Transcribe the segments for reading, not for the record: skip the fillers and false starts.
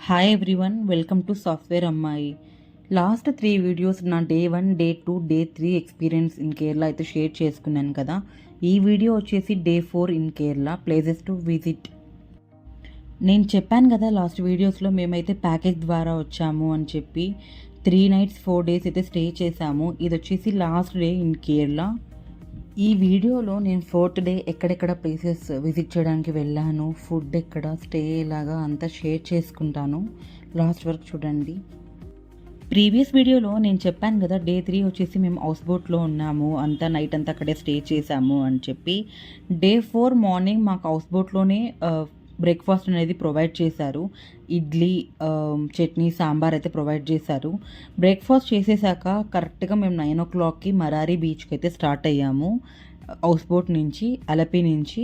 Hi everyone, welcome to software అమ్మాయి. Last 3 videos నా day 1, day 2, day 3 experience in Kerala అయితే share చేసుకున్నాను కదా. ఈ వీడియో వచ్చేసి day 4 in Kerala places to visit. నేను చెప్పాను కదా లాస్ట్ వీడియోస్లో మేమైతే ప్యాకేజ్ ద్వారా వచ్చాము అని చెప్పి 3 nights 4 days అయితే స్టే చేసాము. ఇది వచ్చేసి లాస్ట్ డే ఇన్ కేరళ. ఈ వీడియోలో నేను 4th డే ఎక్కడెక్కడ ప్లేసెస్ విజిట్ చేయడానికి వెళ్ళాను, ఫుడ్ ఎక్కడ, స్టే ఎలాగా అంతా షేర్ చేసుకుంటాను. లాస్ట్ వరకు చూడండి. ప్రీవియస్ వీడియోలో నేను చెప్పాను కదా డే 3 వచ్చేసి మేము హౌస్ బోట్లో ఉన్నాము, అంతా నైట్ అంతా అక్కడే స్టే చేసాము అని చెప్పి. డే 4 మార్నింగ్ మాకు హౌస్ బోట్లోనే బ్రేక్ఫాస్ట్ అనేది ప్రొవైడ్ చేశారు. ఇడ్లీ, చట్నీ, సాంబార్ అయితే ప్రొవైడ్ చేశారు. బ్రేక్ఫాస్ట్ చేసేసాక కరెక్ట్గా మేము 9 o'clockకి మరారి బీచ్కి అయితే స్టార్ట్ అయ్యాము. హౌస్ బోట్ నుంచి, అలపి నుంచి.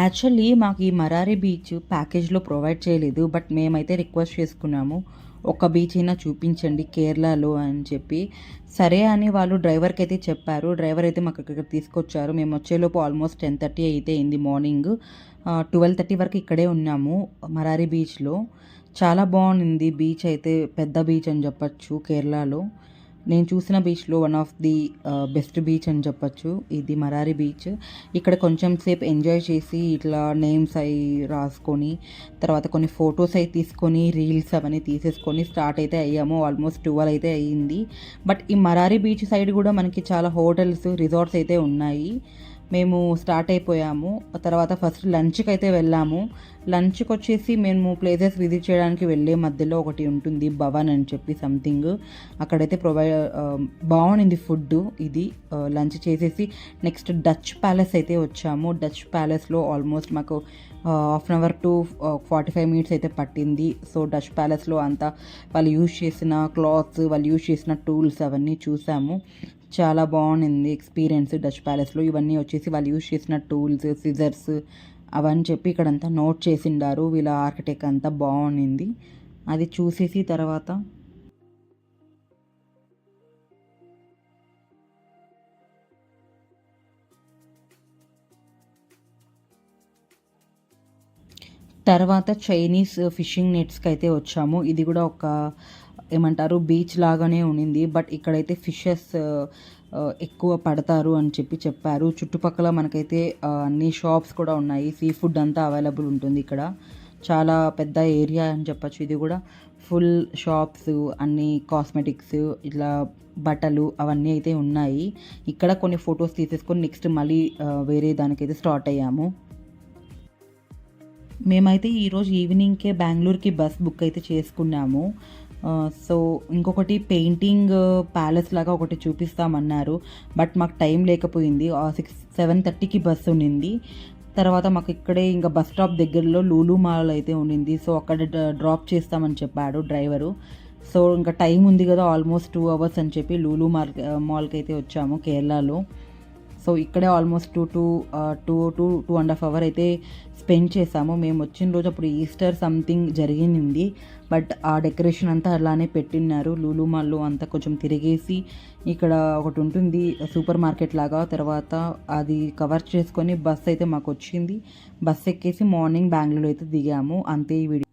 యాక్చువల్లీ మాకు ఈ మరారి బీచ్ ప్యాకేజ్లో ప్రొవైడ్ చేయలేదు, బట్ మేమైతే రిక్వెస్ట్ చేసుకున్నాము ఒక బీచ్ అయినా చూపించండి కేరళలో అని చెప్పి. సరే అని వాళ్ళు డ్రైవర్కి అయితే చెప్పారు. డ్రైవర్ అయితే మాకు ఇక్కడ తీసుకొచ్చారు. మేము వచ్చేలోపు ఆల్మోస్ట్ 10:30 అయితే అయింది మార్నింగ్. 12:30 వరకు ఇక్కడే ఉన్నాము మరారి బీచ్లో. చాలా బాగుంది బీచ్ అయితే, పెద్ద బీచ్ అని చెప్పచ్చు కేరళలో. నేను చూసిన బీచ్లో one of the best beach అని చెప్పచ్చు ఇది మరారి బీచ్. ఇక్కడ కొంచెం సేపు ఎంజాయ్ చేసి ఇట్లా నేమ్స్ అవి రాసుకొని, తర్వాత కొన్ని ఫొటోస్ అవి తీసుకొని, రీల్స్ అవన్నీ తీసేసుకొని స్టార్ట్ అయితే అయ్యాము. ఆల్మోస్ట్ 12 అయితే అయ్యింది. బట్ ఈ మరారి బీచ్ సైడ్ కూడా మనకి చాలా హోటల్స్, రిసార్ట్స్ అయితే ఉన్నాయి. మేము స్టార్ట్ అయిపోయాము. తర్వాత ఫస్ట్ లంచ్కి అయితే వెళ్ళాము. లంచ్కి వచ్చేసి మేము ప్లేసెస్ విజిట్ చేయడానికి వెళ్ళే మధ్యలో ఒకటి ఉంటుంది భవన్ అని చెప్పి సంథింగ్, అక్కడైతే బాగుంది ఫుడ్. ఇది లంచ్ చేసేసి నెక్స్ట్ డచ్ ప్యాలెస్ అయితే వచ్చాము. డచ్ ప్యాలెస్లో ఆల్మోస్ట్ మాకు 1/2 to 45 minutes అయితే పట్టింది. సో డచ్ ప్యాలెస్లో అంతా వాళ్ళు యూజ్ చేసిన క్లాత్స్, వాళ్ళు యూజ్ చేసిన టూల్స్ అవన్నీ చూసాము. చాలా బాగుంది ఎక్స్పీరియన్స్ డచ్ ప్యాలెస్లో. ఇవన్నీ వచ్చేసి వాళ్ళు యూజ్ చేసిన టూల్స్, సిజర్స్ అవన్నీ చెప్పి ఇక్కడంతా నోట్ చేసిండారు. వీళ్ళ ఆర్కిటెక్ట్ అంతా బాగుంది. అది చూసేసి తర్వాత చైనీస్ ఫిషింగ్ నెట్స్కి అయితే వచ్చాము. ఇది కూడా ఒక ఏమంటారు బీచ్ లాగానే ఉండింది, బట్ ఇక్కడైతే ఫిషెస్ ఎక్కువ పడతారు అని చెప్పారు. చుట్టుపక్కల మనకైతే అన్ని షాప్స్ కూడా ఉన్నాయి. సీ ఫుడ్ అంతా అవైలబుల్ ఉంటుంది ఇక్కడ. చాలా పెద్ద ఏరియా అని చెప్పచ్చు. ఇది కూడా ఫుల్ షాప్స్, అన్ని కాస్మెటిక్స్, ఇట్లా బట్టలు అవన్నీ అయితే ఉన్నాయి. ఇక్కడ కొన్ని ఫొటోస్ తీసేసుకొని నెక్స్ట్ మళ్ళీ వేరే దానికైతే స్టార్ట్ అయ్యాము. మేమైతే ఈరోజు ఈవినింగ్కే బెంగళూరుకి బస్ బుక్ అయితే చేసుకున్నాము. సో ఇంకొకటి పెయింటింగ్ ప్యాలెస్ లాగా ఒకటి చూపిస్తామన్నారు, బట్ మాకు టైం లేకపోయింది. 7:30కి బస్సు ఉండింది. తర్వాత మాకు ఇక్కడే ఇంకా బస్ స్టాప్ దగ్గరలో లూలు మాల్ అయితే ఉండింది. సో అక్కడ డ్రాప్ చేస్తామని చెప్పాడు డ్రైవరు. సో ఇంకా టైం ఉంది కదా, ఆల్మోస్ట్ 2 hours అని చెప్పి లూలు మాల్కి అయితే వచ్చాము కేరళలో. సో ఇక్కడే ఆల్మోస్ట్ 2.5 hours అయితే స్పెండ్ చేసాము. మేము వచ్చిన రోజు అప్పుడు ఈస్టర్ సంథింగ్ జరిగింది, బట్ ఆ డెకరేషన్ అంతా అలానే పెట్టినారు. లూలు మాల్లో అంతా కొంచెం తిరిగేసి ఇక్కడ ఒకటి ఉంటుంది సూపర్ మార్కెట్ లాగా, తర్వాత అది కవర్ చేసుకొని బస్ అయితే మాకు వచ్చింది. బస్ ఎక్కేసి మార్నింగ్ బెంగళూరు అయితే దిగాము. అంతే ఈ వీడియో.